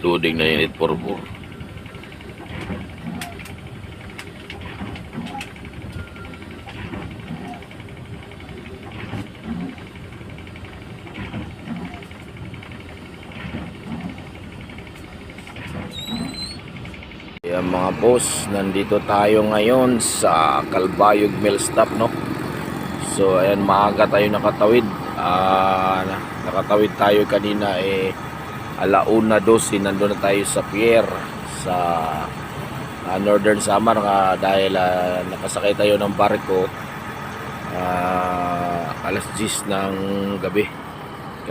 Loading na yun 844. Ayan mga boss, nandito tayo ngayon sa Calbayog Mill Stop, no? So ayan, maaga tayo nakatawid. Nakatawid tayo kanina 1:12, nandun na tayo sa pier sa Northern Samar dahil nakasakay tayo ng barko 10:00 ng gabi.